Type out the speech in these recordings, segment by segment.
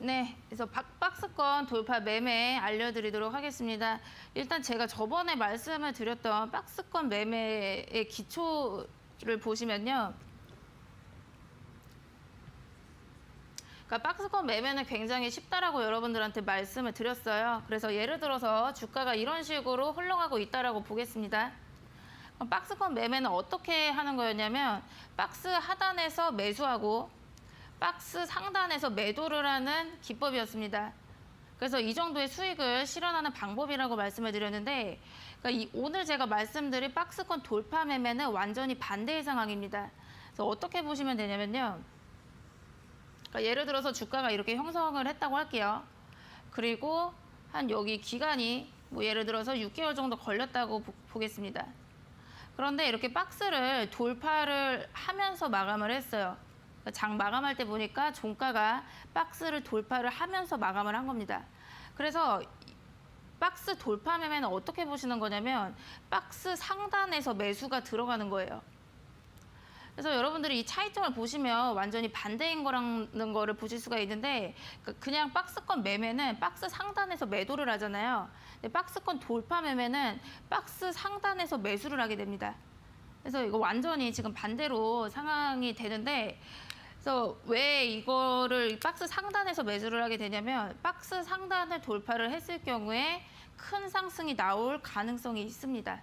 네, 그래서 박스권 돌파 매매 알려드리도록 하겠습니다. 일단 제가 저번에 말씀을 드렸던 박스권 매매의 기초를 보시면요. 그러니까 박스권 매매는 굉장히 쉽다라고 여러분들한테 말씀을 드렸어요. 그래서 예를 들어서 주가가 이런 식으로 흘러가고 있다라고 보겠습니다. 그럼 박스권 매매는 어떻게 하는 거였냐면 박스 하단에서 매수하고 박스 상단에서 매도를 하는 기법이었습니다. 그래서 이 정도의 수익을 실현하는 방법이라고 말씀을 드렸는데 그러니까 오늘 제가 말씀드린 박스권 돌파 매매는 완전히 반대의 상황입니다. 그래서 어떻게 보시면 되냐면요. 그러니까 예를 들어서 주가가 이렇게 형성을 했다고 할게요. 그리고 한 여기 기간이 뭐 예를 들어서 6개월 정도 걸렸다고 보겠습니다. 그런데 이렇게 박스를 돌파를 하면서 마감을 했어요. 장 마감할 때 보니까 종가가 박스를 돌파를 하면서 마감을 한 겁니다. 그래서 박스 돌파 매매는 어떻게 보시는 거냐면 박스 상단에서 매수가 들어가는 거예요. 그래서 여러분들이 이 차이점을 보시면 완전히 반대인 거라는 거를 보실 수가 있는데 그냥 박스권 매매는 박스 상단에서 매도를 하잖아요. 근데 박스권 돌파 매매는 박스 상단에서 매수를 하게 됩니다. 그래서 이거 완전히 지금 반대로 상황이 되는데 그래서 왜 이거를 박스 상단에서 매수를 하게 되냐면 박스 상단을 돌파를 했을 경우에 큰 상승이 나올 가능성이 있습니다.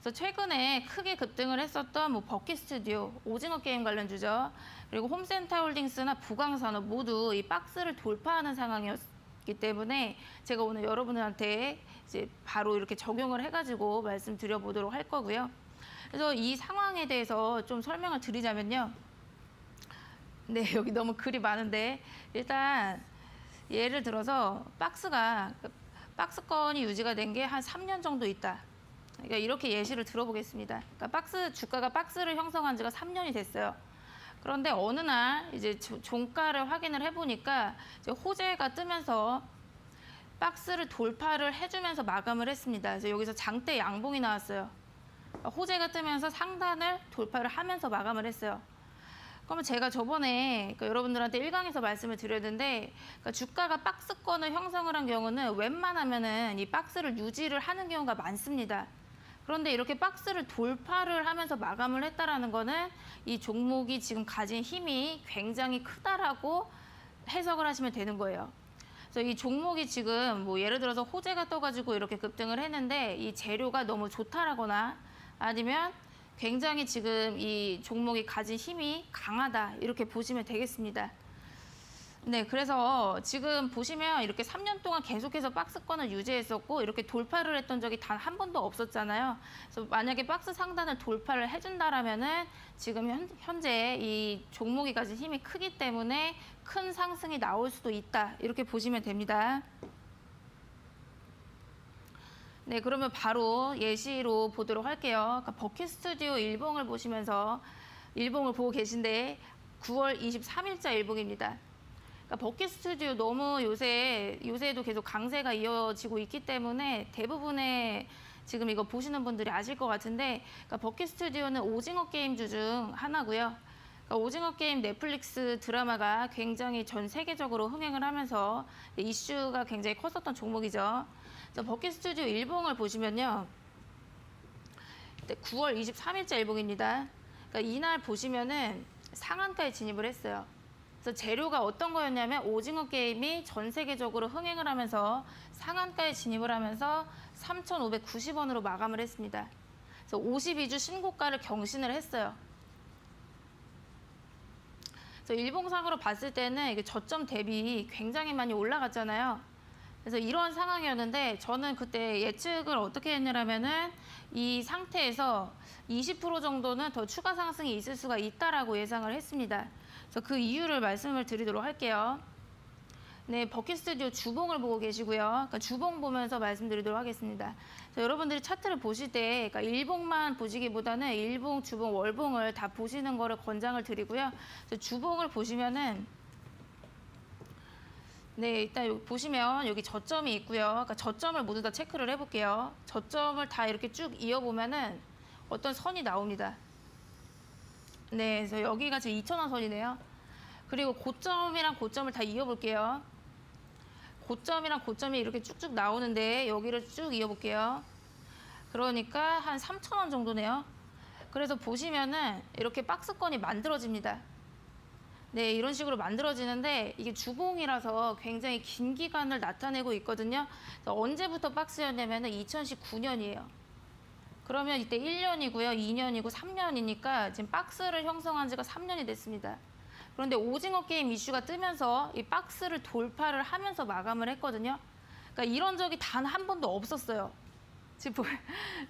그래서 최근에 크게 급등을 했었던 뭐 버킷스튜디오, 오징어 게임 관련주죠. 그리고 홈센터홀딩스나 부강산업 모두 이 박스를 돌파하는 상황이었기 때문에 제가 오늘 여러분들한테 이제 바로 이렇게 적용을 해가지고 말씀드려보도록 할 거고요. 그래서 이 상황에 대해서 좀 설명을 드리자면요. 네, 여기 너무 글이 많은데 일단 예를 들어서 박스권이 유지가 된 게 한 3년 정도 있다. 그러니까 이렇게 예시를 들어보겠습니다. 그러니까 주가가 박스를 형성한 지가 3년이 됐어요. 그런데 어느 날 이제 종가를 확인을 해보니까 이제 호재가 뜨면서 박스를 돌파를 해주면서 마감을 했습니다. 그래서 여기서 장대 양봉이 나왔어요. 호재가 뜨면서 상단을 돌파를 하면서 마감을 했어요. 그러면 제가 저번에 여러분들한테 1강에서 말씀을 드렸는데 주가가 박스권을 형성을 한 경우는 웬만하면은 이 박스를 유지를 하는 경우가 많습니다. 그런데 이렇게 박스를 돌파를 하면서 마감을 했다라는 거는 이 종목이 지금 가진 힘이 굉장히 크다라고 해석을 하시면 되는 거예요. 그래서 이 종목이 지금 뭐 예를 들어서 호재가 떠가지고 이렇게 급등을 했는데 이 재료가 너무 좋다라거나 아니면 굉장히 지금 이 종목이 가진 힘이 강하다 이렇게 보시면 되겠습니다. 네, 그래서 지금 보시면 이렇게 3년 동안 계속해서 박스권을 유지했었고 이렇게 돌파를 했던 적이 단 한 번도 없었잖아요. 그래서 만약에 박스 상단을 돌파를 해준다라면은 지금 현재 이 종목이 가진 힘이 크기 때문에 큰 상승이 나올 수도 있다 이렇게 보시면 됩니다. 네, 그러면 바로 예시로 보도록 할게요. 그러니까 버킷스튜디오 일봉을 보시면서 일봉을 보고 계신데 9월 23일자 일봉입니다. 그러니까 버킷스튜디오 너무 요새도 계속 강세가 이어지고 있기 때문에 대부분의 지금 이거 보시는 분들이 아실 것 같은데 그러니까 버킷스튜디오는 오징어 게임주 중 하나고요. 그러니까 오징어 게임 넷플릭스 드라마가 굉장히 전 세계적으로 흥행을 하면서 이슈가 굉장히 컸었던 종목이죠. 버킷스튜디오 일봉을 보시면요. 9월 23일자 일봉입니다. 그러니까 이날 보시면은 상한가에 진입을 했어요. 그래서 재료가 어떤 거였냐면 오징어 게임이 전 세계적으로 흥행을 하면서 상한가에 진입을 하면서 3,590원으로 마감을 했습니다. 그래서 52주 신고가를 경신을 했어요. 그래서 일봉상으로 봤을 때는 이게 저점 대비 굉장히 많이 올라갔잖아요. 그래서 이런 상황이었는데 저는 그때 예측을 어떻게 했냐면은 이 상태에서 20% 정도는 더 추가 상승이 있을 수가 있다라고 예상을 했습니다. 그래서 그 이유를 말씀을 드리도록 할게요. 네, 버킷스튜디오 주봉을 보고 계시고요. 그러니까 주봉 보면서 말씀드리도록 하겠습니다. 여러분들이 차트를 보실 때 그러니까 일봉만 보시기보다는 일봉, 주봉, 월봉을 다 보시는 거를 권장을 드리고요. 주봉을 보시면은 네, 일단 여기 보시면 여기 저점이 있고요. 그러니까 저점을 모두 다 체크를 해볼게요. 저점을 다 이렇게 쭉 이어보면은 어떤 선이 나옵니다. 네, 그래서 여기가 지금 2,000원 선이네요. 그리고 고점이랑 고점을 다 이어볼게요. 고점이랑 고점이 이렇게 쭉쭉 나오는데 여기를 쭉 이어볼게요. 그러니까 한 3,000원 정도네요. 그래서 보시면은 이렇게 박스권이 만들어집니다. 네, 이런 식으로 만들어지는데 이게 주봉이라서 굉장히 긴 기간을 나타내고 있거든요. 그래서 언제부터 박스였냐면은 2019년이에요. 그러면 이때 1년이고요, 2년이고 3년이니까 지금 박스를 형성한 지가 3년이 됐습니다. 그런데 오징어 게임 이슈가 뜨면서 이 박스를 돌파를 하면서 마감을 했거든요. 그러니까 이런 적이 단 한 번도 없었어요. 지금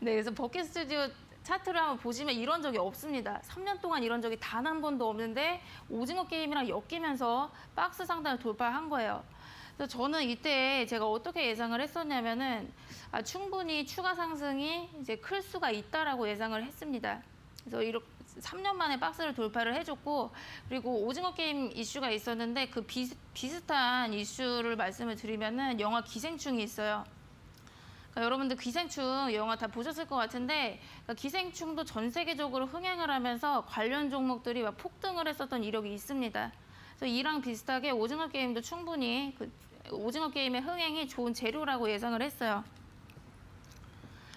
네, 그래서 버킷 스튜디오 차트를 한번 보시면 이런 적이 없습니다. 3년 동안 이런 적이 단 한 번도 없는데 오징어 게임이랑 엮이면서 박스 상단을 돌파한 거예요. 그래서 저는 이때 제가 어떻게 예상을 했었냐면은 충분히 추가 상승이 이제 클 수가 있다라고 예상을 했습니다. 그래서 이렇게 3년 만에 박스를 돌파를 해줬고, 그리고 오징어 게임 이슈가 있었는데 그 비슷한 이슈를 말씀을 드리면은 영화 기생충이 있어요. 그러니까 여러분들 기생충 영화 다 보셨을 것 같은데, 그러니까 기생충도 전 세계적으로 흥행을 하면서 관련 종목들이 막 폭등을 했었던 이력이 있습니다. 그래서 이랑 비슷하게 오징어 게임도 충분히 오징어 게임의 흥행이 좋은 재료라고 예상을 했어요.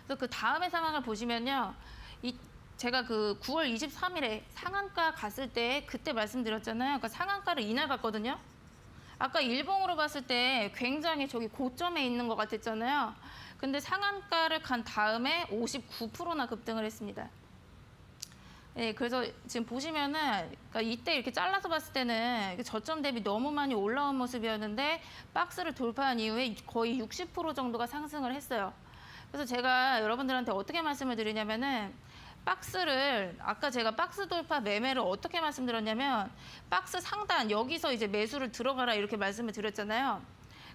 그래서 그 다음의 상황을 보시면요, 제가 그 9월 23일에 상한가 갔을 때 그때 말씀드렸잖아요. 그러니까 상한가를 이날 갔거든요. 아까 일봉으로 봤을 때 굉장히 저기 고점에 있는 것 같았잖아요. 근데 상한가를 간 다음에 59%나 급등을 했습니다. 네, 그래서 지금 보시면은 그러니까 이때 이렇게 잘라서 봤을 때는 저점 대비 너무 많이 올라온 모습이었는데 박스를 돌파한 이후에 거의 60% 정도가 상승을 했어요. 그래서 제가 여러분들한테 어떻게 말씀을 드리냐면은 박스를 아까 제가 박스 돌파 매매를 어떻게 말씀드렸냐면 박스 상단 여기서 이제 매수를 들어가라 이렇게 말씀을 드렸잖아요.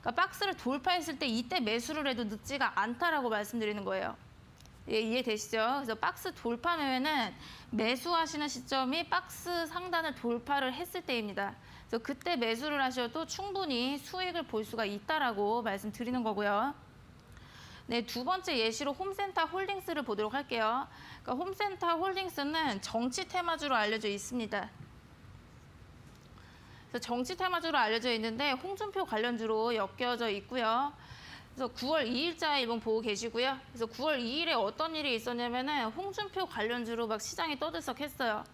그러니까 박스를 돌파했을 때 이때 매수를 해도 늦지가 않다라고 말씀드리는 거예요. 예, 이해되시죠? 그래서 박스 돌파 매매는 매수하시는 시점이 박스 상단을 돌파를 했을 때입니다. 그래서 그때 매수를 하셔도 충분히 수익을 볼 수가 있다라고 말씀드리는 거고요. 네, 두 번째 예시로 홈센터 홀딩스를 보도록 할게요. 그러니까 홈센터 홀딩스는 정치 테마주로 알려져 있습니다. 그래서 정치 테마주로 알려져 있는데 홍준표 관련주로 엮여져 있고요. 그래서 9월 2일자 일봉 보고 계시고요. 그래서 9월 2일에 어떤 일이 있었냐면은 홍준표 관련주로 막 시장이 떠들썩했어요.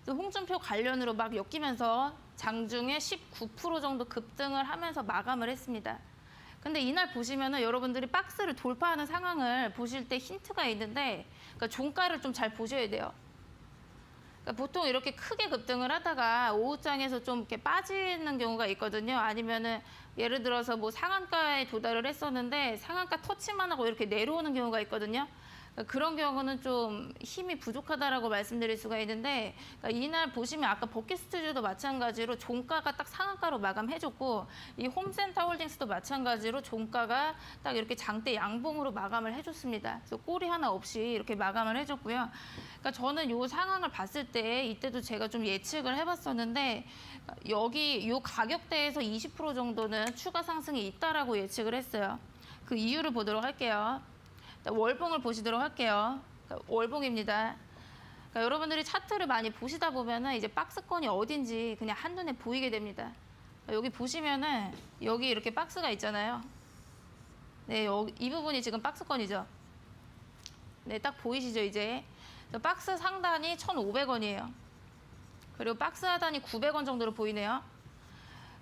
그래서 홍준표 관련으로 막 엮이면서 장중에 19% 정도 급등을 하면서 마감을 했습니다. 근데 이날 보시면은 여러분들이 박스를 돌파하는 상황을 보실 때 힌트가 있는데, 그러니까 종가를 좀 잘 보셔야 돼요. 그러니까 보통 이렇게 크게 급등을 하다가 오후장에서 좀 이렇게 빠지는 경우가 있거든요. 아니면은 예를 들어서 뭐 상한가에 도달을 했었는데 상한가 터치만 하고 이렇게 내려오는 경우가 있거든요. 그러니까 그런 경우는 좀 힘이 부족하다라고 말씀드릴 수가 있는데, 그러니까 이날 보시면 아까 버킷 스튜디오도 마찬가지로 종가가 딱 상한가로 마감해줬고, 이 홈센터 홀딩스도 마찬가지로 종가가 딱 이렇게 장대 양봉으로 마감을 해줬습니다. 그래서 꼬리 하나 없이 이렇게 마감을 해줬고요. 그러니까 저는 이 상황을 봤을 때 이때도 제가 좀 예측을 해봤었는데, 여기 이 가격대에서 20% 정도는 추가 상승이 있다라고 예측을 했어요. 그 이유를 보도록 할게요. 월봉을 보시도록 할게요. 그러니까 월봉입니다. 그러니까 여러분들이 차트를 많이 보시다 보면은 이제 박스권이 어딘지 그냥 한눈에 보이게 됩니다. 여기 보시면은 여기 이렇게 박스가 있잖아요. 네, 여기 이 부분이 지금 박스권이죠. 네, 딱 보이시죠 이제. 박스 상단이 1,500원이에요. 그리고 박스 하단이 900원 정도로 보이네요.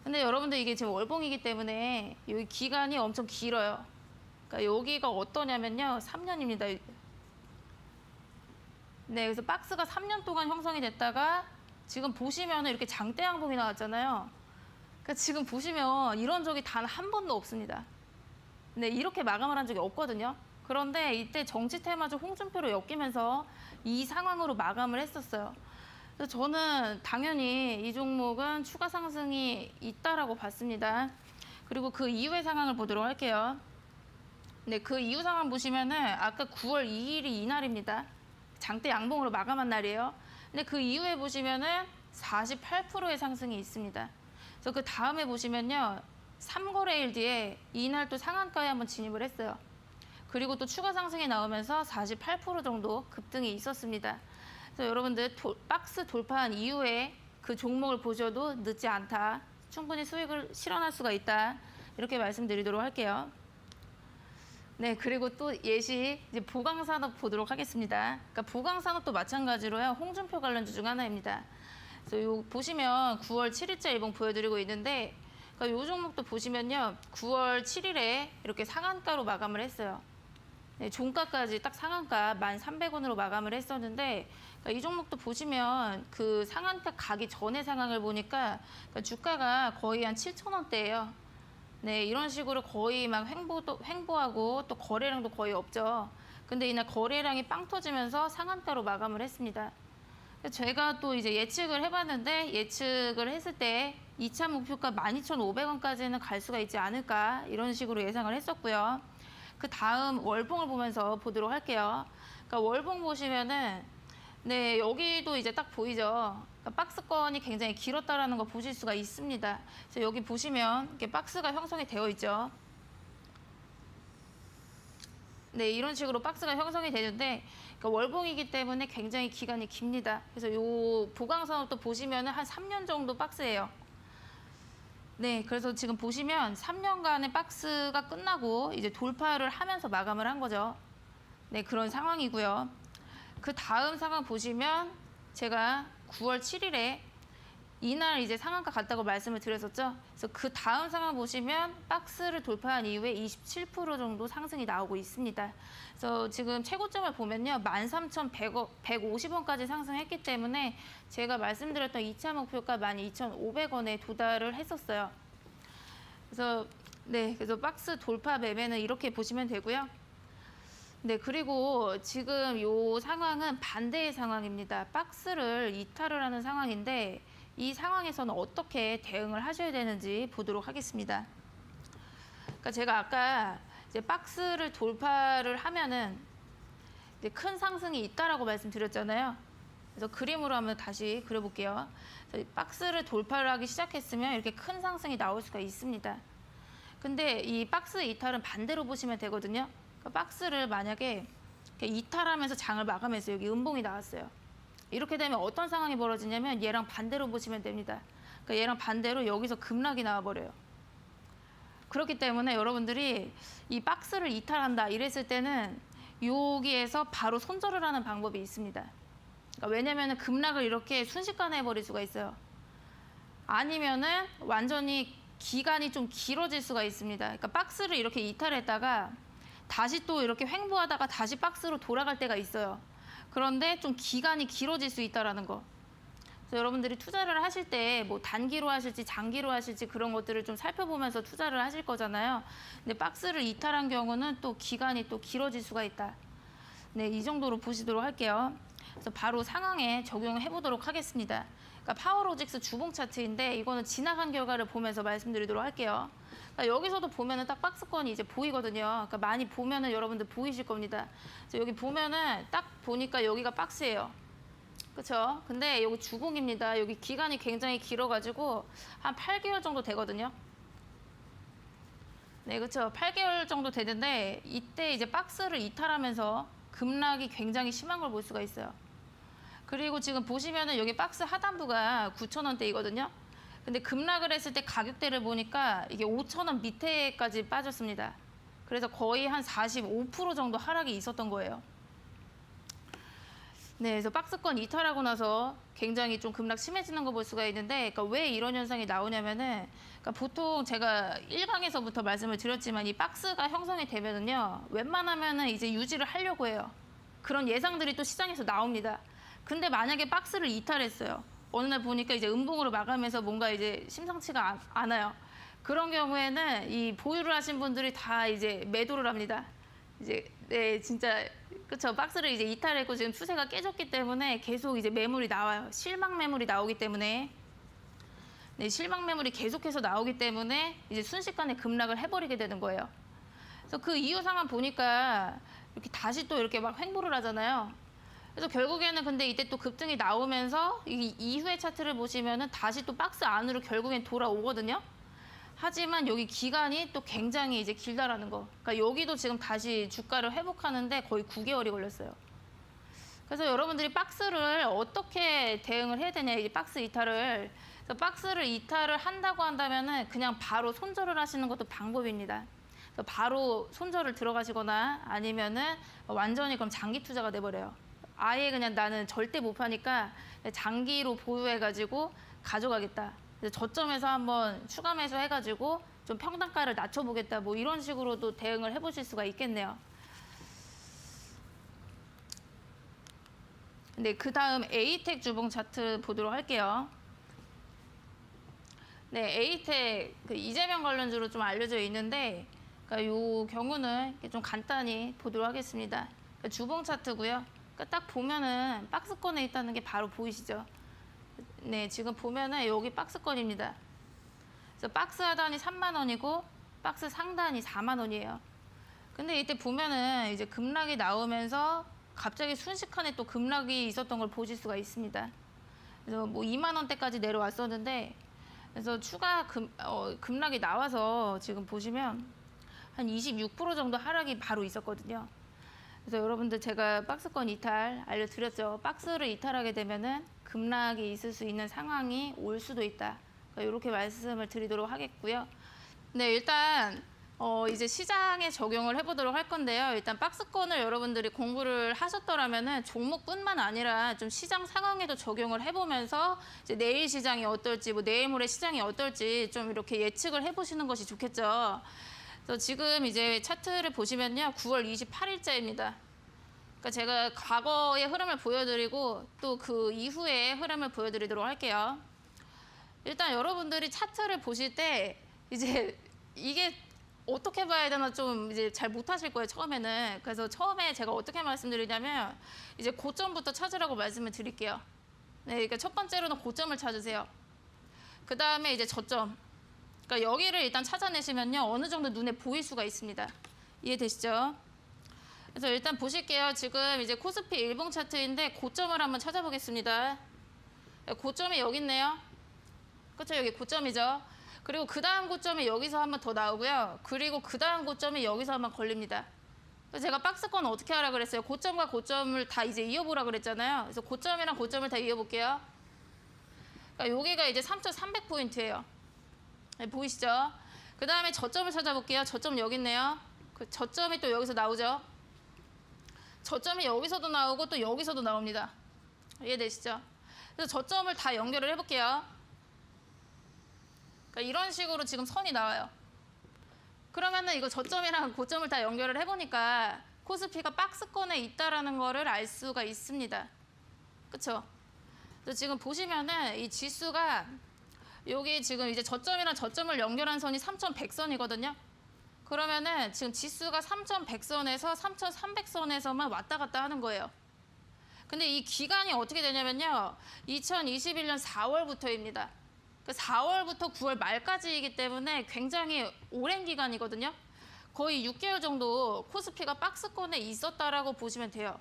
근데 여러분들 이게 지금 월봉이기 때문에 여기 기간이 엄청 길어요. 그러니까 여기가 어떠냐면요, 3년입니다. 네, 그래서 박스가 3년 동안 형성이 됐다가 지금 보시면 이렇게 장대 양봉이 나왔잖아요. 그러니까 지금 보시면 이런 적이 단 한 번도 없습니다. 네, 이렇게 마감을 한 적이 없거든요. 그런데 이때 정치 테마주 홍준표로 엮이면서 이 상황으로 마감을 했었어요. 그래서 저는 당연히 이 종목은 추가 상승이 있다라고 봤습니다. 그리고 그 이후의 상황을 보도록 할게요. 네, 그 이후 상황 보시면은 아까 9월 2일이 이날입니다. 장대 양봉으로 마감한 날이에요. 근데 그 이후에 보시면은 48%의 상승이 있습니다. 그래서 그 다음에 보시면요, 3거래일 뒤에 이날 또 상한가에 한번 진입을 했어요. 그리고 또 추가 상승이 나오면서 48% 정도 급등이 있었습니다. 그래서 여러분들 박스 돌파한 이후에 그 종목을 보셔도 늦지 않다. 충분히 수익을 실현할 수가 있다. 이렇게 말씀드리도록 할게요. 네, 그리고 또 예시 이제 보강산업 보도록 하겠습니다. 그러니까 보강산업도 마찬가지로요. 홍준표 관련주 중 하나입니다. 그래서 요 보시면 9월 7일자 일봉 보여드리고 있는데, 그러니까 요 종목도 보시면요, 9월 7일에 이렇게 상한가로 마감을 했어요. 네, 종가까지 딱 상한가 1,300원으로 마감을 했었는데, 그러니까 이 종목도 보시면 그 상한가 가기 전의 상황을 보니까 그러니까 주가가 거의 한 7,000원대예요. 네, 이런 식으로 거의 막 횡보하고 또 거래량도 거의 없죠. 근데 이날 거래량이 빵 터지면서 상한가로 마감을 했습니다. 제가 또 이제 예측을 해봤는데, 예측을 했을 때 2차 목표가 12,500원까지는 갈 수가 있지 않을까, 이런 식으로 예상을 했었고요. 그 다음 월봉을 보면서 보도록 할게요. 그러니까 월봉 보시면은 네, 여기도 이제 딱 보이죠. 그러니까 박스권이 굉장히 길었다라는 거 보실 수가 있습니다. 그래서 여기 보시면 이렇게 박스가 형성이 되어 있죠. 네, 이런 식으로 박스가 형성이 되는데, 그러니까 월봉이기 때문에 굉장히 기간이 깁니다. 그래서 요 보강산업도 보시면은 한 3년 정도 박스예요. 네, 그래서 지금 보시면 3년간의 박스가 끝나고 이제 돌파를 하면서 마감을 한 거죠. 네, 그런 상황이고요. 그 다음 상황 보시면 제가 9월 7일에 이날 이제 상한가 갔다고 말씀을 드렸었죠. 그래서 그 다음 상황 보시면 박스를 돌파한 이후에 27% 정도 상승이 나오고 있습니다. 그래서 지금 최고점을 보면요, 13,150원까지 상승했기 때문에 제가 말씀드렸던 2차 목표가 12,500원에 도달을 했었어요. 그래서 네, 그래서 박스 돌파 매매는 이렇게 보시면 되고요. 네, 그리고 지금 이 상황은 반대의 상황입니다. 박스를 이탈을 하는 상황인데, 이 상황에서는 어떻게 대응을 하셔야 되는지 보도록 하겠습니다. 그러니까 제가 아까 이제 박스를 돌파를 하면은 이제 큰 상승이 있다라고 말씀드렸잖아요. 그래서 그림으로 한번 다시 그려볼게요. 그래서 박스를 돌파를 하기 시작했으면 이렇게 큰 상승이 나올 수가 있습니다. 근데 이 박스 이탈은 반대로 보시면 되거든요. 박스를 만약에 이탈하면서 장을 마감해서 여기 음봉이 나왔어요. 이렇게 되면 어떤 상황이 벌어지냐면 얘랑 반대로 보시면 됩니다. 그러니까 얘랑 반대로 여기서 급락이 나와버려요. 그렇기 때문에 여러분들이 이 박스를 이탈한다 이랬을 때는 여기에서 바로 손절을 하는 방법이 있습니다. 그러니까 왜냐면은 급락을 이렇게 순식간에 해버릴 수가 있어요. 아니면은 완전히 기간이 좀 길어질 수가 있습니다. 그러니까 박스를 이렇게 이탈했다가 다시 또 이렇게 횡보하다가 다시 박스로 돌아갈 때가 있어요. 그런데 좀 기간이 길어질 수 있다라는 거. 그래서 여러분들이 투자를 하실 때 뭐 단기로 하실지 장기로 하실지 그런 것들을 좀 살펴보면서 투자를 하실 거잖아요. 근데 박스를 이탈한 경우는 또 기간이 또 길어질 수가 있다. 네, 이 정도로 보시도록 할게요. 그래서 바로 상황에 적용해 보도록 하겠습니다. 그러니까 파워로직스 주봉 차트인데 이거는 지나간 결과를 보면서 말씀드리도록 할게요. 그러니까 여기서도 보면은 딱 박스권이 이제 보이거든요. 그러니까 많이 보면은 여러분들 보이실 겁니다. 그래서 여기 보면은 딱 보니까 여기가 박스예요. 그렇죠? 근데 여기 주봉입니다. 여기 기간이 굉장히 길어가지고 한 8개월 정도 되거든요. 네, 그렇죠. 8개월 정도 되는데 이때 이제 박스를 이탈하면서 급락이 굉장히 심한 걸 볼 수가 있어요. 그리고 지금 보시면은 여기 박스 하단부가 9,000원대이거든요. 근데 급락을 했을 때 가격대를 보니까 이게 5,000원 밑에까지 빠졌습니다. 그래서 거의 한 45% 정도 하락이 있었던 거예요. 네, 그래서 박스권 이탈하고 나서 굉장히 좀 급락 심해지는 거 볼 수가 있는데, 그러니까 왜 이런 현상이 나오냐면은, 그러니까 보통 제가 1강에서부터 말씀을 드렸지만 이 박스가 형성이 되면은요, 웬만하면은 이제 유지를 하려고 해요. 그런 예상들이 또 시장에서 나옵니다. 근데 만약에 박스를 이탈했어요. 어느 날 보니까 이제 음봉으로 마감해서 뭔가 이제 심상치가 않아요. 그런 경우에는 이 보유를 하신 분들이 다 이제 매도를 합니다. 이제 네, 진짜 그렇죠. 박스를 이제 이탈했고 지금 추세가 깨졌기 때문에 계속 이제 매물이 나와요. 실망 매물이 나오기 때문에 네, 실망 매물이 계속해서 나오기 때문에 이제 순식간에 급락을 해버리게 되는 거예요. 그래서 그 이유 상황 보니까 이렇게 다시 또 이렇게 막 횡보를 하잖아요. 그래서 결국에는 근데 이때 또 급등이 나오면서 이 이후의 차트를 보시면은 다시 또 박스 안으로 결국엔 돌아오거든요. 하지만 여기 기간이 또 굉장히 이제 길다라는 거. 그러니까 여기도 지금 다시 주가를 회복하는데 거의 9개월이 걸렸어요. 그래서 여러분들이 박스를 어떻게 대응을 해야 되냐, 이 박스 이탈을. 그래서 박스를 이탈을 한다고 한다면은 그냥 바로 손절을 하시는 것도 방법입니다. 그래서 바로 손절을 들어가시거나 아니면은 완전히 그럼 장기 투자가 돼버려요. 아예 그냥 나는 절대 못 파니까 장기로 보유해가지고 가져가겠다. 그래서 저점에서 한번 추가 매수 해가지고 좀 평단가를 낮춰보겠다. 뭐 이런 식으로도 대응을 해보실 수가 있겠네요. 네, 그 다음 에이텍 주봉 차트 보도록 할게요. 네, 에이텍 그 이재명 관련주로 좀 알려져 있는데, 그러니까 요 경우는 좀 간단히 보도록 하겠습니다. 그러니까 주봉 차트고요. 그러니까 딱 보면은 박스권에 있다는 게 바로 보이시죠? 네, 지금 보면은 여기 박스권입니다. 그래서 박스 하단이 3만 원이고 박스 상단이 4만 원이에요. 근데 이때 보면은 이제 급락이 나오면서 갑자기 순식간에 또 급락이 있었던 걸 보실 수가 있습니다. 그래서 뭐 2만 원대까지 내려왔었는데, 그래서 추가 급락이 나와서 지금 보시면 한 26% 정도 하락이 바로 있었거든요. 그래서 여러분들 제가 박스권 이탈 알려드렸죠. 박스를 이탈하게 되면은 급락이 있을 수 있는 상황이 올 수도 있다. 그러니까 이렇게 말씀을 드리도록 하겠고요. 네, 일단 이제 시장에 적용을 해보도록 할 건데요. 일단 박스권을 여러분들이 공부를 하셨더라면은 종목뿐만 아니라 좀 시장 상황에도 적용을 해보면서 이제 내일 시장이 어떨지, 뭐 내일 모레 시장이 어떨지 좀 이렇게 예측을 해보시는 것이 좋겠죠. 그래서 지금 이제 차트를 보시면요, 9월 28일자입니다. 그러니까 제가 과거의 흐름을 보여드리고 또 그 이후의 흐름을 보여드리도록 할게요. 일단 여러분들이 차트를 보실 때 이제 이게 어떻게 봐야 되나 좀 이제 잘 못하실 거예요, 처음에는. 그래서 처음에 제가 어떻게 말씀드리냐면 이제 고점부터 찾으라고 말씀을 드릴게요. 네, 그러니까 첫 번째로는 고점을 찾으세요. 그 다음에 이제 저점. 그러니까 여기를 일단 찾아내시면요, 어느 정도 눈에 보일 수가 있습니다. 이해되시죠? 그래서 일단 보실게요. 지금 이제 코스피 일봉 차트인데 고점을 한번 찾아보겠습니다. 고점이 여기 있네요. 그렇죠? 여기 고점이죠. 그리고 그 다음 고점이 여기서 한번 더 나오고요. 그리고 그 다음 고점이 여기서 한번 걸립니다. 그래서 제가 박스권 어떻게 하라 그랬어요? 고점과 고점을 다 이제 이어보라 그랬잖아요. 그래서 고점이랑 고점을 다 이어볼게요. 그러니까 여기가 이제 3,300포인트예요. 네, 보이시죠? 그 다음에 저점을 찾아볼게요. 저점 여기 있네요. 그 저점이 또 여기서 나오죠. 저점이 여기서도 나오고 또 여기서도 나옵니다. 이해되시죠? 그래서 저점을 다 연결을 해볼게요. 그러니까 이런 식으로 지금 선이 나와요. 그러면은 이거 저점이랑 고점을 다 연결을 해보니까 코스피가 박스권에 있다라는 거를 알 수가 있습니다. 그렇죠? 그래서 지금 보시면은 이 지수가 여기 지금 이제 저점이랑 저점을 연결한 선이 3,100선이거든요. 그러면은 지금 지수가 3,100선에서 3,300선에서만 왔다 갔다 하는 거예요. 근데 이 기간이 어떻게 되냐면요, 2021년 4월부터입니다. 4월부터 9월 말까지이기 때문에 굉장히 오랜 기간이거든요. 거의 6개월 정도 코스피가 박스권에 있었다라고 보시면 돼요.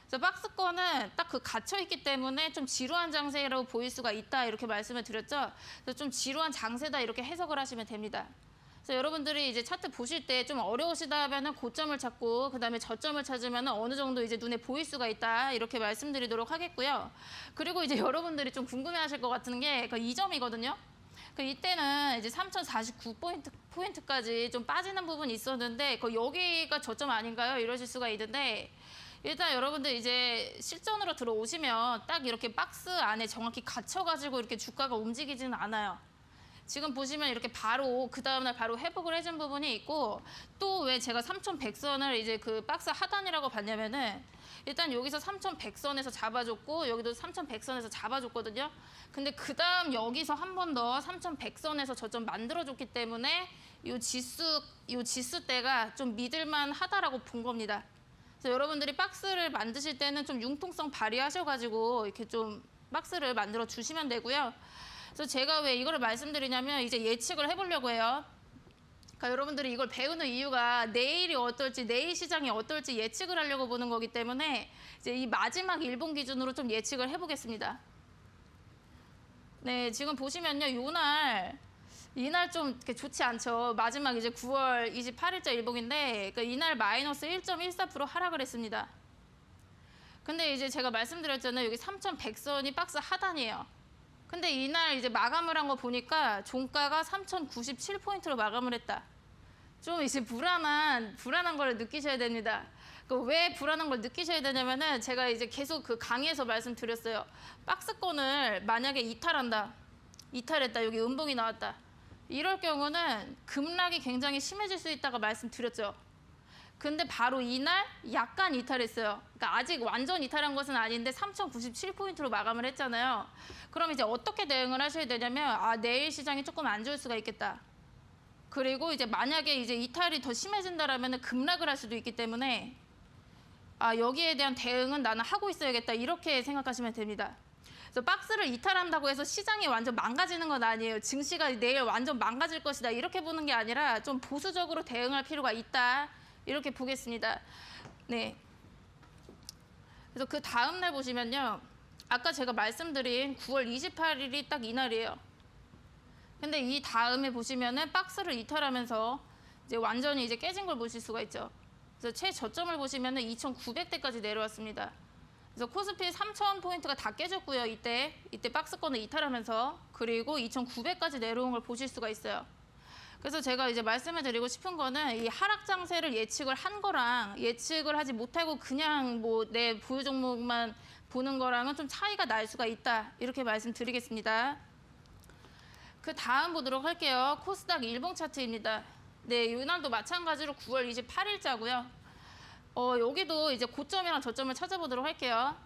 그래서 박스권은 딱 그 갇혀있기 때문에 좀 지루한 장세라고 보일 수가 있다, 이렇게 말씀을 드렸죠. 그래서 좀 지루한 장세다, 이렇게 해석을 하시면 됩니다. 그래서 여러분들이 이제 차트 보실 때 좀 어려우시다 하면은 고점을 찾고 그다음에 저점을 찾으면은 어느 정도 이제 눈에 보일 수가 있다, 이렇게 말씀드리도록 하겠고요. 그리고 이제 여러분들이 좀 궁금해하실 것 같은 게 이 점이거든요. 이때는 이제 3,049포인트까지 좀 빠지는 부분이 있었는데 여기가 저점 아닌가요? 이러실 수가 있는데, 일단 여러분들 이제 실전으로 들어오시면 딱 이렇게 박스 안에 정확히 갇혀가지고 이렇게 주가가 움직이지는 않아요. 지금 보시면 이렇게 바로 그 다음날 바로 회복을 해준 부분이 있고, 또 왜 제가 3,100선을 이제 그 박스 하단이라고 봤냐면은 일단 여기서 3,100선에서 잡아줬고 여기도 3,100선에서 잡아줬거든요. 근데 그 다음 여기서 한 번 더 3,100선에서 저점 만들어줬기 때문에 이 지수대가 좀 믿을만 하다라고 본 겁니다. 그래서 여러분들이 박스를 만드실 때는 좀 융통성 발휘하셔가지고 이렇게 좀 박스를 만들어 주시면 되고요. 그래서 제가 왜 이거를 말씀드리냐면 이제 예측을 해보려고 해요. 그러니까 여러분들이 이걸 배우는 이유가 내일이 어떨지, 내일 시장이 어떨지 예측을 하려고 보는 거기 때문에 이제 이 마지막 일본 기준으로 좀 예측을 해보겠습니다. 네, 지금 보시면요, 이날 좀 이렇게 좋지 않죠. 마지막 이제 9월 28일자 일봉인데, 그러니까 이날 마이너스 1.14% 하락을 했습니다. 근데 이제 제가 말씀드렸잖아요. 여기 3,100선이 박스 하단이에요. 근데 이날 이제 마감을 한 거 보니까 종가가 3,097포인트로 마감을 했다. 좀 이제 불안한 걸 느끼셔야 됩니다. 왜 불안한 걸 느끼셔야 되냐면은 제가 이제 계속 그 강의에서 말씀드렸어요. 박스권을 만약에 이탈했다. 여기 음봉이 나왔다. 이럴 경우는 급락이 굉장히 심해질 수 있다고 말씀드렸죠. 근데 바로 이날 약간 이탈했어요. 그러니까 아직 완전 이탈한 것은 아닌데 3,097포인트로 마감을 했잖아요. 그럼 이제 어떻게 대응을 하셔야 되냐면 내일 시장이 조금 안 좋을 수가 있겠다. 그리고 이제 만약에 이제 이탈이 더 심해진다라면 급락을 할 수도 있기 때문에 여기에 대한 대응은 나는 하고 있어야겠다. 이렇게 생각하시면 됩니다. 그래서 박스를 이탈한다고 해서 시장이 완전 망가지는 건 아니에요. 증시가 내일 완전 망가질 것이다. 이렇게 보는 게 아니라 좀 보수적으로 대응할 필요가 있다. 이렇게 보겠습니다. 네. 그래서 그 다음 날 보시면요. 아까 제가 말씀드린 9월 28일이 딱 이날이에요. 근데 이 다음에 보시면은 박스를 이탈하면서 이제 완전히 이제 깨진 걸 보실 수가 있죠. 그래서 최저점을 보시면은 2,900대까지 내려왔습니다. 그래서 코스피 3,000포인트가 다 깨졌고요. 이때 박스권을 이탈하면서 그리고 2,900까지 내려온 걸 보실 수가 있어요. 그래서 제가 이제 말씀을 드리고 싶은 거는 이 하락 장세를 예측을 한 거랑 예측을 하지 못하고 그냥 뭐 내 보유 종목만 보는 거랑은 좀 차이가 날 수가 있다. 이렇게 말씀드리겠습니다. 그 다음 보도록 할게요. 코스닥 일봉 차트입니다. 네, 이날도 마찬가지로 9월 28일자고요. 여기도 이제 고점이랑 저점을 찾아보도록 할게요.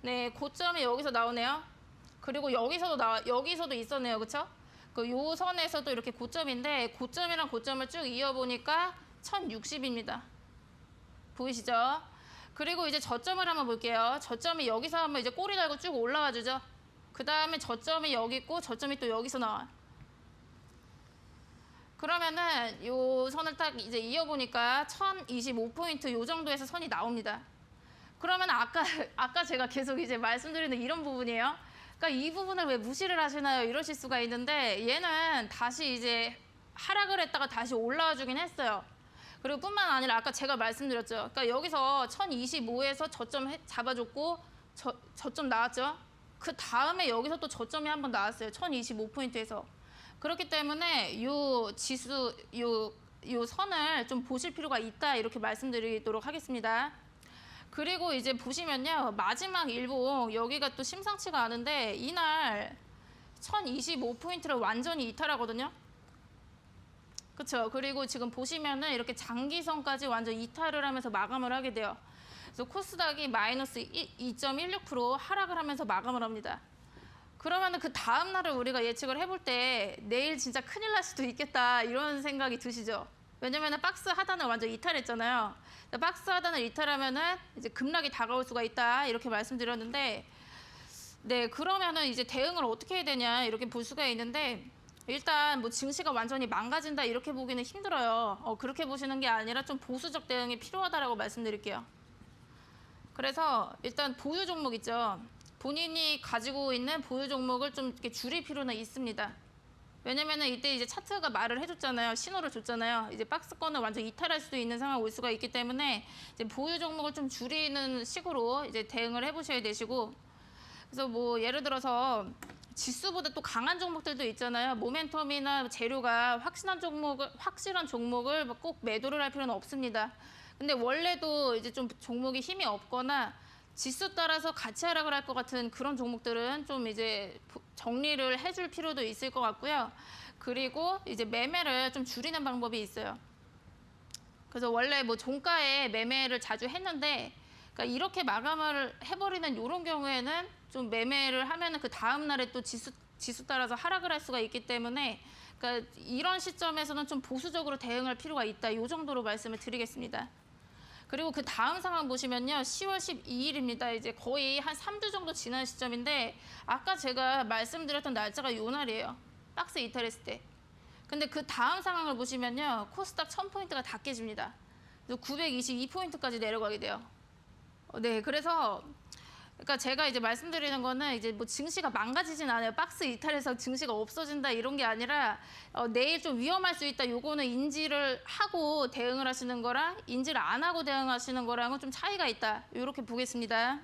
네, 고점이 여기서 나오네요. 그리고 여기서도 있었네요. 그렇죠? 요 선에서도 이렇게 고점인데 고점이랑 고점을 쭉 이어보니까 1060입니다. 보이시죠? 그리고 이제 저점을 한번 볼게요. 저점이 여기서 한번 이제 꼬리 달고 쭉 올라와 주죠. 그 다음에 저점이 여기 있고 저점이 또 여기서 나와. 그러면은 요 선을 딱 이제 이어보니까 1025포인트 요 정도에서 선이 나옵니다. 그러면 아까 제가 계속 이제 말씀드리는 이런 부분이에요. 그러니까 이 부분을 왜 무시를 하시나요? 이러실 수가 있는데 얘는 다시 이제 하락을 했다가 다시 올라와 주긴 했어요. 그리고 뿐만 아니라 아까 제가 말씀드렸죠. 그러니까 여기서 1025에서 저점 잡아줬고 저점 나왔죠. 그 다음에 여기서 또 저점이 한번 나왔어요. 1025포인트에서. 그렇기 때문에 요 지수 요 선을 좀 보실 필요가 있다. 이렇게 말씀드리도록 하겠습니다. 그리고 이제 보시면요. 마지막 일봉 여기가 또 심상치가 않은데 이날 1025포인트를 완전히 이탈하거든요. 그렇죠. 그리고 지금 보시면은 이렇게 장기선까지 완전 이탈을 하면서 마감을 하게 돼요. 그래서 코스닥이 마이너스 2.16% 하락을 하면서 마감을 합니다. 그러면은 그 다음 날을 우리가 예측을 해볼 때 내일 진짜 큰일 날 수도 있겠다 이런 생각이 드시죠. 왜냐면은 박스 하단을 완전 이탈했잖아요. 박스 하단을 이탈하면은 이제 급락이 다가올 수가 있다 이렇게 말씀드렸는데, 네, 그러면은 이제 대응을 어떻게 해야 되냐 이렇게 볼 수가 있는데, 일단 뭐 증시가 완전히 망가진다 이렇게 보기는 힘들어요. 그렇게 보시는 게 아니라 좀 보수적 대응이 필요하다라고 말씀드릴게요. 그래서 일단 보유 종목 있죠. 본인이 가지고 있는 보유 종목을 좀 이렇게 줄일 필요는 있습니다. 왜냐면은 이때 이제 차트가 말을 해줬잖아요. 신호를 줬잖아요. 이제 박스권을 완전 이탈할 수도 있는 상황 올 수가 있기 때문에 이제 보유 종목을 좀 줄이는 식으로 이제 대응을 해보셔야 되시고, 그래서 뭐 예를 들어서 지수보다 또 강한 종목들도 있잖아요. 모멘텀이나 재료가 확실한 종목을 꼭 매도를 할 필요는 없습니다. 근데 원래도 이제 좀 종목이 힘이 없거나 지수 따라서 같이 하락을 할 것 같은 그런 종목들은 좀 이제 정리를 해줄 필요도 있을 것 같고요. 그리고 이제 매매를 좀 줄이는 방법이 있어요. 그래서 원래 뭐 종가에 매매를 자주 했는데, 그러니까 이렇게 마감을 해버리는 이런 경우에는 좀 매매를 하면은 그 다음 날에 또 지수 따라서 하락을 할 수가 있기 때문에, 그러니까 이런 시점에서는 좀 보수적으로 대응할 필요가 있다. 이 정도로 말씀을 드리겠습니다. 그리고 그 다음 상황 보시면요. 10월 12일입니다. 이제 거의 한 3주 정도 지난 시점인데, 아까 제가 말씀드렸던 날짜가 이 날이에요. 박스 이탈했을 때. 근데 그 다음 상황을 보시면요. 코스닥 1000포인트가 다 깨집니다. 그래서 922포인트까지 내려가게 돼요. 네, 그래서 그러니까 제가 이제 말씀드리는 거는 이제 뭐 증시가 망가지진 않아요. 박스 이탈해서 증시가 없어진다 이런 게 아니라 내일 좀 위험할 수 있다. 요거는 인지를 하고 대응을 하시는 거랑 인지를 안 하고 대응하시는 거랑은 좀 차이가 있다. 이렇게 보겠습니다.